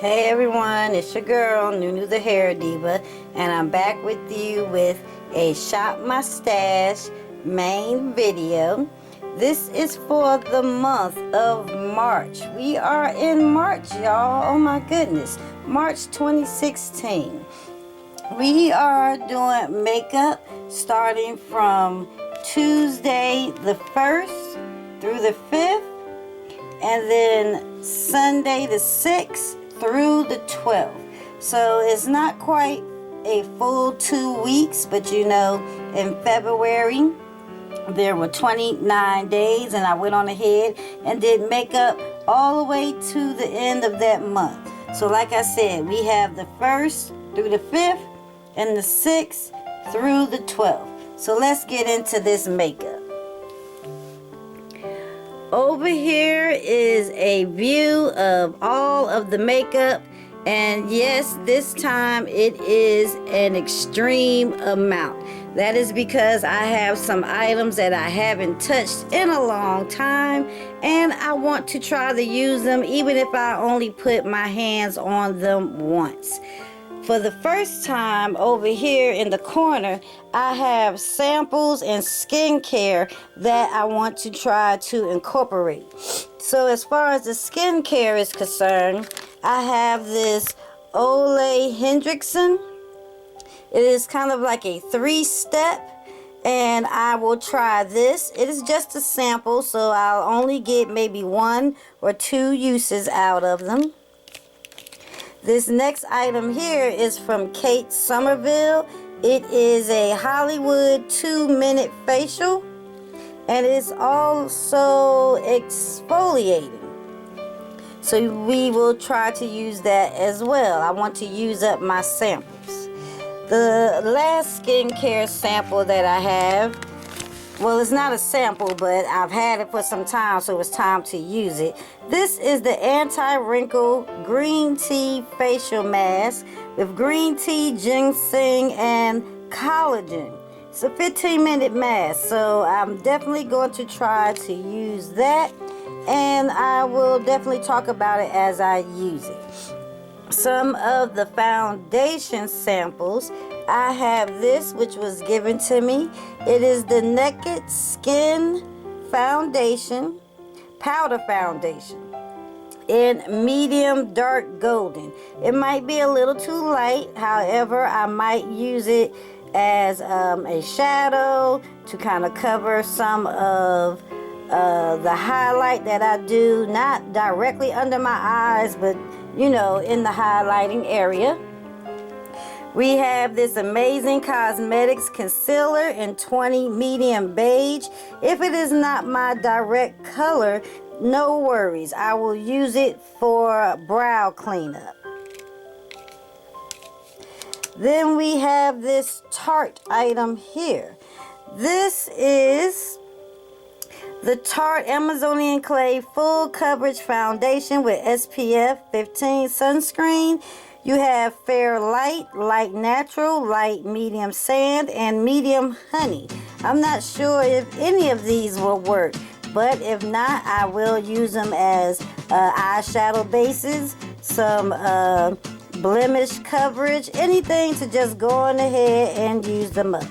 Hey everyone, it's your girl, NueNew the Hair Diva, and I'm back with you with a Shop My Stash main video. This is for the month of March. We are in March, y'all. Oh my goodness. March 2016. We are doing makeup starting from Tuesday the 1st through the 5th, and then Sunday the 6th through the 12th. So it's not quite a full 2 weeks, but you know, in February there were 29 days, and I went on ahead and did makeup all the way to the end of that month. So like I said, we have the 1st through the 5th and the 6th through the 12th. So let's get into this makeup. Over here is a view of all of the makeup, and yes, this time it is an extreme amount. That is because I have some items that I haven't touched in a long time, and I want to try to use them even if I only put my hands on them once. For the first time, over here in the corner, I have samples and skincare that I want to try to incorporate. So as far as the skincare is concerned, I have this Ole Hendrickson. It is kind of like a 3-step, and I will try this. It is just a sample, so I'll only get maybe 1 or 2 uses out of them. This next item here is from Kate Somerville. It is a Hollywood 2-minute facial, and it's also exfoliating. So we will try to use that as well. I want to use up my samples. The last skincare sample that I have, well, it's not a sample, but I've had it for some time, so it's time to use it. This is the anti-wrinkle green tea facial mask with green tea, ginseng, and collagen. It's a 15-minute mask, so I'm definitely going to try to use that, and I will definitely talk about it as I use it. Some of the foundation samples, I have this, which was given to me. It is the Naked Skin Foundation, Powder Foundation, in medium dark golden. It might be a little too light, however, I might use it as a shadow to kind of cover some of the highlight that I do, not directly under my eyes, but you know, in the highlighting area. We have this Amazing Cosmetics concealer in 20 medium beige. If it is not my direct color, no worries. I will use it for brow cleanup. Then we have this Tarte item here. This is the Tarte Amazonian Clay Full Coverage Foundation with SPF 15 sunscreen. You have Fair Light, Light Natural, Light Medium Sand, and Medium Honey. I'm not sure if any of these will work, but if not, I will use them as eyeshadow bases, some blemish coverage, anything to just go on ahead and use them up.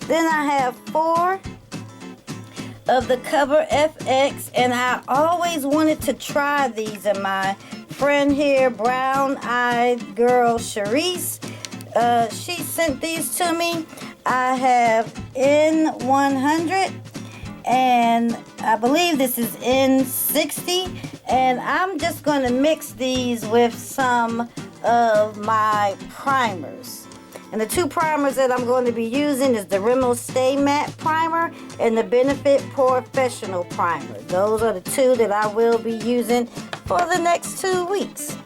Then I have 4 of the Cover FX, and I always wanted to try these, and my friend here, brown eyed girl Charisse, she sent these to me. I have N100, and I believe this is N60, and I'm just going to mix these with some of my primers. And the 2 primers that I'm going to be using is the Rimmel Stay Matte Primer and the Benefit Professional Primer. Those are the 2 that I will be using for the next 2 weeks.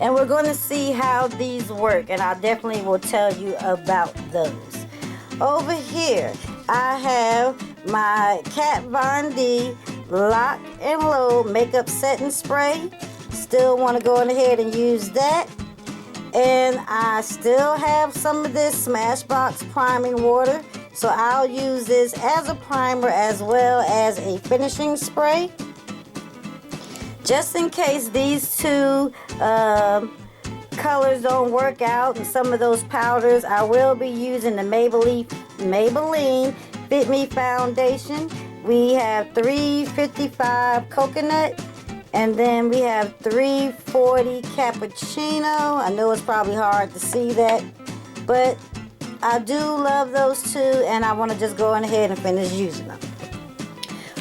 And we're going to see how these work, and I definitely will tell you about those. Over here, I have my Kat Von D Lock and Load Makeup Setting Spray. Still want to go on ahead and use that. And I still have some of this Smashbox priming water, so I'll use this as a primer as well as a finishing spray. Just in case these two colors don't work out and some of those powders, I will be using the Maybelline Fit Me Foundation. We have 355 coconut, and then we have 340 cappuccino. I know it's probably hard to see that, but I do love those two, and I want to just go on ahead and finish using them.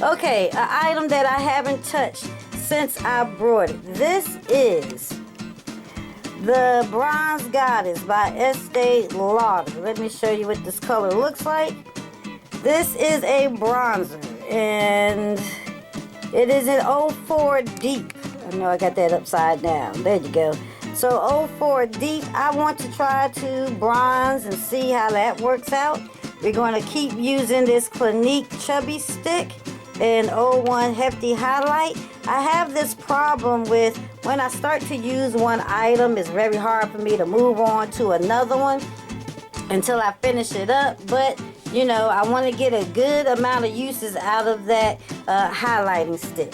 Okay, an item that I haven't touched since I brought it. This is the Bronze Goddess by Estee Lauder. Let me show you what this color looks like. This is a bronzer, and it is an 04 Deep. I know I got that upside down. There you go. So 04 Deep, I want to try to bronze and see how that works out. We're going to keep using this Clinique Chubby Stick and 01 Hefty Highlight. I have this problem with when I start to use one item, it's very hard for me to move on to another one until I finish it up. But, you know, I want to get a good amount of uses out of that highlighting stick.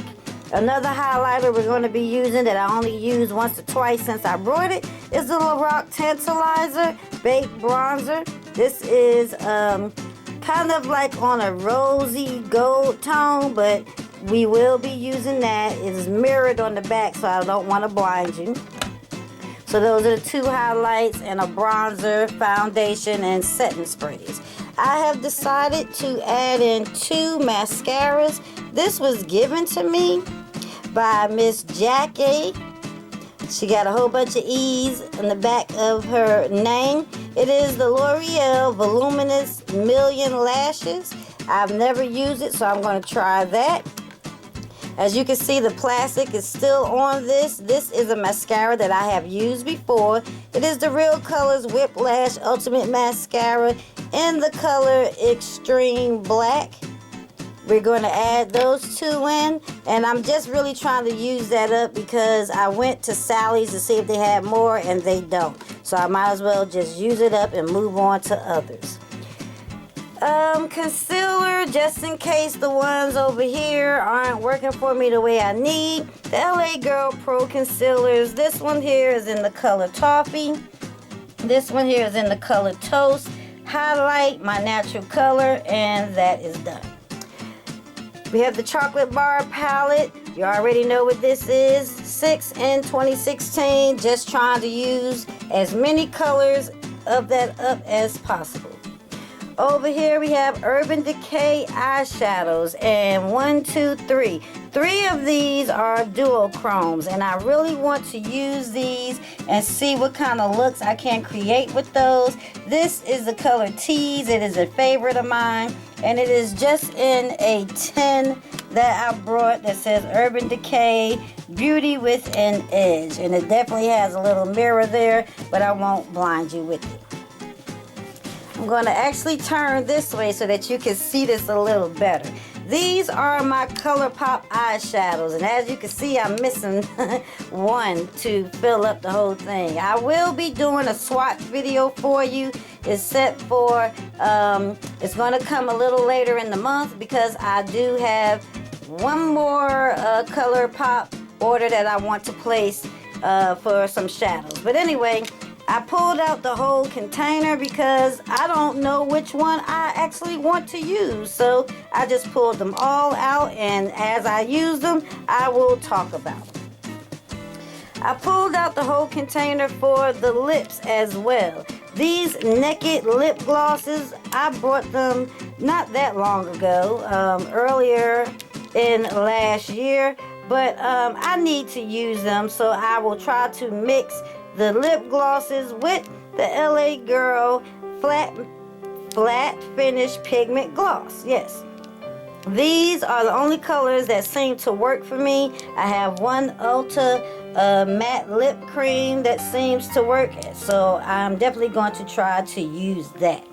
Another highlighter we're going to be using that I only used once or twice since I brought it is the Lorac Tantalizer Baked Bronzer. This is kind of like on a rosy gold tone, but we will be using that. It is mirrored on the back, so I don't want to blind you. So those are the two highlights and a bronzer, foundation, and setting sprays. I have decided to add in 2 mascaras. This was given to me by Miss Jackie. She got a whole bunch of E's in the back of her name. It is the L'Oreal Voluminous Million Lashes. I've never used it, so I'm going to try that. As you can see, the plastic is still on this. This is a mascara that I have used before. It is the Real Colors Whiplash Ultimate Mascara in the color Extreme Black. We're going to add those 2 in, and I'm just really trying to use that up because I went to Sally's to see if they had more, and they don't. So I might as well just use it up and move on to others. Concealer, just in case the ones over here aren't working for me the way I need. The LA Girl Pro Concealers. This one here is in the color Toffee. This one here is in the color Toast. Highlight, my natural color, and that is done. We have the Chocolate Bar Palette. You already know what this is. 6 in 2016. Just trying to use as many colors of that up as possible. Over here we have Urban Decay eyeshadows, and 1, 2, 3. 3 of these are duochromes, and I really want to use these and see what kind of looks I can create with those. This is the color Tease. It is a favorite of mine, and it is just in a tin that I brought that says Urban Decay Beauty with an Edge, and it definitely has a little mirror there, but I won't blind you with it. I'm going to actually turn this way so that you can see this a little better. These are my ColourPop eyeshadows, and as you can see, I'm missing one to fill up the whole thing. I will be doing a swatch video for you. It's set for, it's going to come a little later in the month because I do have one more ColourPop order that I want to place for some shadows. But anyway, I pulled out the whole container because I don't know which one I actually want to use. So I just pulled them all out, and as I use them, I will talk about them. I pulled out the whole container for the lips as well. These Naked lip glosses, I bought them not that long ago, earlier in last year, but I need to use them, so I will try to mix the lip glosses with the LA Girl flat finish pigment gloss. Yes, these are the only colors that seem to work for me. I have one Ulta matte lip cream that seems to work, so I'm definitely going to try to use that.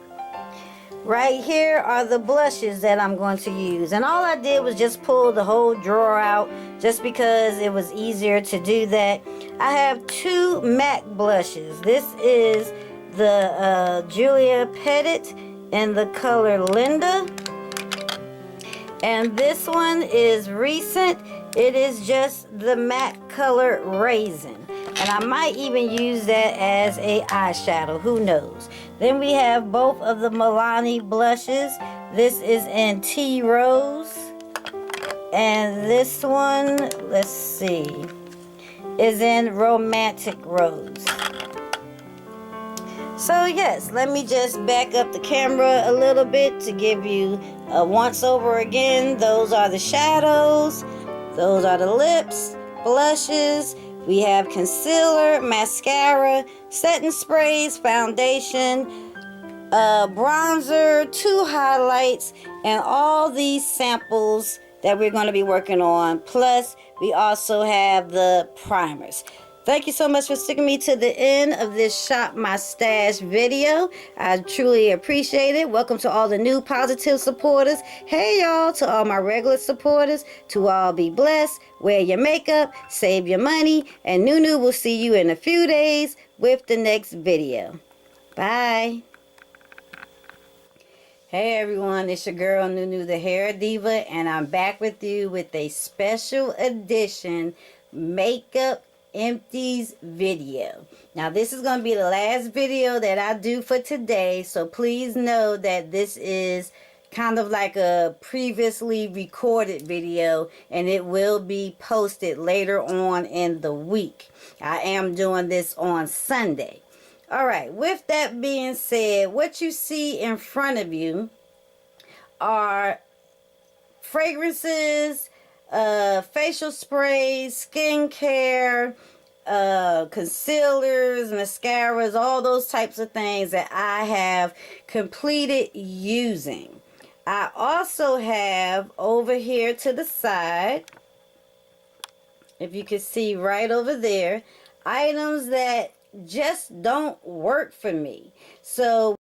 Right here are the blushes that I'm going to use, and all I did was just pull the whole drawer out just because it was easier to do that. I have 2 MAC blushes. This is the Julia Petit in the color Linda, and this one is Recent It is just the matte color Raisin. And I might even use that as a eyeshadow. Who knows? Then we have both of the Milani blushes. This is in Tea Rose. And this one, let's see, is in Romantic Rose. So yes, let me just back up the camera a little bit to give you a once over again. Those are the shadows. Those are the lips, blushes. We have concealer, mascara, setting sprays, foundation, bronzer, 2 highlights, and all these samples that we're going to be working on. Plus, we also have the primers. Thank you so much for sticking me to the end of this Shop My Stash video. I truly appreciate it. Welcome to all the new positive supporters. Hey y'all, to all my regular supporters, to all be blessed, wear your makeup, save your money, and NueNew will see you in a few days with the next video. Bye. Hey everyone, it's your girl NueNew the Hair Diva, and I'm back with you with a special edition makeup Empties video. Now this is going to be the last video that I do for today, so please know that this is kind of like a previously recorded video, and it will be posted later on in the week. I am doing this on Sunday. Alright, with that being said, what you see in front of you are fragrances, facial sprays, skincare, concealers, mascaras, all those types of things that I have completed using. I also have over here to the side, if you can see right over there, items that just don't work for me. So